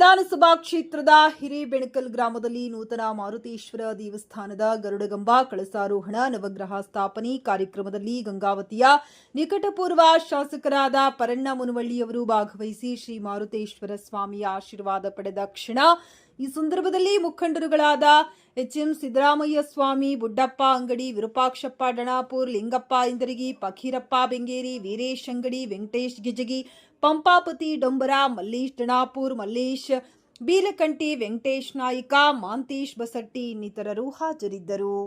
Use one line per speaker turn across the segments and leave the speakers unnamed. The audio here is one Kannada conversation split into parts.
ವಿಧಾನಸಭಾ ಕ್ಷೇತ್ರದ ಹಿರೇಬೆಣಕಲ್ ಗ್ರಾಮದಲ್ಲಿ ನೂತನ ಮಾರುತೇಶ್ವರ ದೇವಸ್ಥಾನದ ಗರುಡಗಂಬ ಕಳಸಾರೋಹಣ ನವಗ್ರಹ ಸ್ಥಾಪನೆ ಕಾರ್ಯಕ್ರಮದಲ್ಲಿ ಗಂಗಾವತಿಯ ನಿಕಟಪೂರ್ವ ಶಾಸಕರಾದ ಪರಣ್ಣ ಮುನವಳ್ಳಿಯವರು ಭಾಗವಹಿಸಿ ಶ್ರೀ ಮಾರುತೇಶ್ವರ ಸ್ವಾಮಿಯ ಆಶೀರ್ವಾದ ಪಡೆದ ಕ್ಷಣ. ಈ ಸಂದರ್ಭದಲ್ಲಿ ಮುಖಂಡರುಗಳಾದ ಎಚ್ಎಂ ಸಿದ್ದರಾಮಯ್ಯ ಸ್ವಾಮಿ, ಬುಡ್ಡಪ್ಪ ಅಂಗಡಿ, ವಿರೂಪಾಕ್ಷಪ್ಪ ಡಣಾಪುರ್, ಲಿಂಗಪ್ಪ ಇಂದರಗಿ, ಫಕೀರಪ್ಪ ಬೆಂಗೇರಿ, ವೀರೇಶ್ ಅಂಗಡಿ, ವೆಂಕಟೇಶ್ ಗಿಜಗಿ, ಪಂಪಾಪತಿ ಡೊಂಬರ, ಮಲ್ಲೇಶ್ ಡಣಾಪುರ್, ಮಲ್ಲೇಶ್ ಬೀಲಕಂಟಿ, ವೆಂಕಟೇಶ್ ನಾಯ್ಕ, ಮಾಂತೇಶ್ ಬಸಟ್ಟಿ ಇನ್ನಿತರರು ಹಾಜರಿದ್ದರು.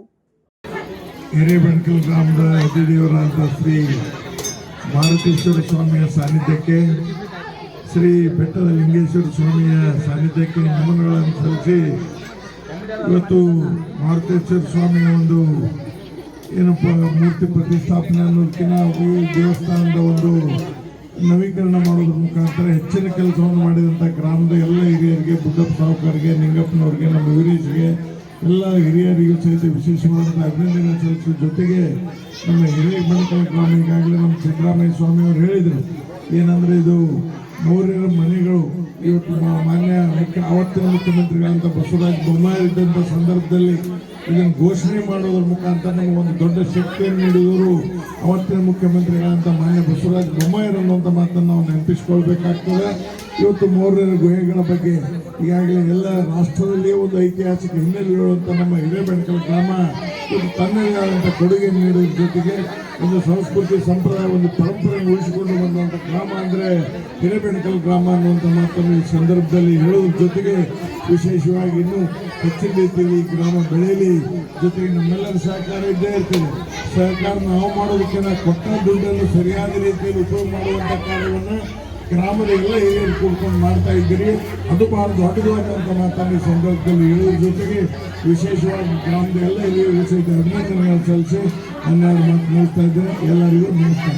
ಹಿರೇಬೆಣಕಲ್ ಗ್ರಾಮದ ಅತಿದೇವರಾದ ಶ್ರೀ ಮಾರುತೇಶ್ವರ ಸ್ವಾಮಿಯ ಸಾನ್ನಿಧ್ಯಕ್ಕೆ, ಶ್ರೀ ಬೆಟ್ಟದ ಲಿಂಗೇಶ್ವರ ಸ್ವಾಮಿಯ ಸಾನ್ನಿಧ್ಯಕ್ಕೆ ನಮನಗಳನ್ನು ಸಲ್ಲಿಸಿ ಇವತ್ತು ಮಾರುತೇಶ್ವರ ಸ್ವಾಮಿಯ ಒಂದು ಏನಪ್ಪ ಮೂರ್ತಿ ಪ್ರತಿಷ್ಠಾಪನೆ ಅನ್ನೋದಕ್ಕಿಂತ ಈ ದೇವಸ್ಥಾನದ ಒಂದು ನವೀಕರಣ ಮಾಡೋದ್ರ ಮುಖಾಂತರ ಹೆಚ್ಚಿನ ಕೆಲಸವನ್ನು ಮಾಡಿದಂಥ ಗ್ರಾಮದ ಎಲ್ಲ ಹಿರಿಯರಿಗೆ, ಬುಡ್ಡಪ್ಪ ಸಾವುಕಾರಿಗೆ, ನಿಂಗಪ್ಪನವ್ರಿಗೆ, ನಮ್ಮ ವೀರೇಶ್ಗೆ ಎಲ್ಲ ಹಿರಿಯರಿಗೂ ಸಹಿತ ವಿಶೇಷವಾದಂಥ ಅಭಿನಂದನೆ ಸಲ್ಲಿಸುವ ಜೊತೆಗೆ ನಮ್ಮ ಹಿರೇಬೆಣಕಲ್ ಗ್ರಾಮ ಈಗಾಗಲೇ ನಮ್ಮ ಸಿದ್ದರಾಮಯ್ಯ ಸ್ವಾಮಿಯವರು ಹೇಳಿದರು, ಏನಂದರೆ ಇದು 100 ಮನೆಗಳು ಇವತ್ತು ಮಾನ್ಯ ಆವತ್ತಿನ ಮುಖ್ಯಮಂತ್ರಿಗಳಂತ ಬಸವರಾಜ ಬೊಮ್ಮಾಯಿ ಇದ್ದಂಥ ಸಂದರ್ಭದಲ್ಲಿ ಇದನ್ನು ಘೋಷಣೆ ಮಾಡೋದ್ರ ಮುಖಾಂತರ ನಮಗೆ ಒಂದು ದೊಡ್ಡ ಶಕ್ತಿಯನ್ನು ನೀಡಿದವರು ಅವತ್ತಿನ ಮುಖ್ಯಮಂತ್ರಿಗಳಂತ ಮಾನ್ಯ ಬಸವರಾಜ ಬೊಮ್ಮಾಯಿ ಅನ್ನುವಂಥ ಮಾತನ್ನು ನಾವು ನೆನಪಿಸ್ಕೊಳ್ಬೇಕಾಗ್ತದೆ. ಇವತ್ತು 3 ಗುಹೆಗಳ ಬಗ್ಗೆ ಈಗಾಗಲೇ ಎಲ್ಲ ರಾಷ್ಟ್ರದಲ್ಲಿಯೇ ಒಂದು ಐತಿಹಾಸಿಕ ಹಿನ್ನೆಲೆ ಇರುವಂಥ ನಮ್ಮ ಹಿರೇಬೆಣಕಲ್ ಗ್ರಾಮ ಇವತ್ತು ತನ್ನದೇ ಆದಂಥ ಕೊಡುಗೆ ನೀಡುವುದ್ರ ಜೊತೆಗೆ ಒಂದು ಸಂಸ್ಕೃತಿ, ಸಂಪ್ರದಾಯ, ಒಂದು ಪರಂಪರೆ ಉಳಿಸಿಕೊಂಡು ಬಂದಂಥ ಗ್ರಾಮ ಅಂದರೆ ಹಿರೇಬೆಣಕಲ್ ಗ್ರಾಮ ಅನ್ನುವಂಥ ಮಾತನ್ನು ಈ ಸಂದರ್ಭದಲ್ಲಿ ಹೇಳೋದ್ರ ಜೊತೆಗೆ ವಿಶೇಷವಾಗಿ ಇನ್ನೂ ಹೆಚ್ಚಿನ ರೀತಿಯಲ್ಲಿ ಈ ಗ್ರಾಮ ಬೆಳೆಯಲಿ, ಜೊತೆಗೆ ನಮ್ಮೆಲ್ಲರ ಸಹಕಾರ ಇದ್ದೇ ಇರ್ತದೆ. ಸಹಕಾರ ನಾವು ಮಾಡೋದಕ್ಕೆ ನಾವು ಕೊಟ್ಟ ದುಡ್ಡನ್ನು ಸರಿಯಾದ ರೀತಿಯಲ್ಲಿ ಉಪಯೋಗ ಮಾಡುವಂಥ ಕಾರ್ಯವನ್ನು ಗ್ರಾಮದ ಎಲ್ಲ ಹಿರಿಯರು ಕೂಡ್ಕೊಂಡು ಮಾಡ್ತಾ ಇದ್ದೀರಿ. ಅದು ಬಹಳ ದೊಡ್ಡದಾದಂಥ ಮಾತನ್ನು ಈ ಸಂದರ್ಭದಲ್ಲಿ ಹೇಳೋದ್ರ ಜೊತೆಗೆ ವಿಶೇಷವಾಗಿ ಗ್ರಾಮದ ಎಲ್ಲ ಹಿರಿಯರು ಸಹಿತ ಅಭಿನಂದನೆಗಳನ್ನು ಸಲ್ಲಿಸಿ 12 ಮಾತು ಮುಗಿಸ್ತಾ ಇದ್ದೇನೆ. ಎಲ್ಲರಿಗೂ ನಮಸ್ಕಾರ.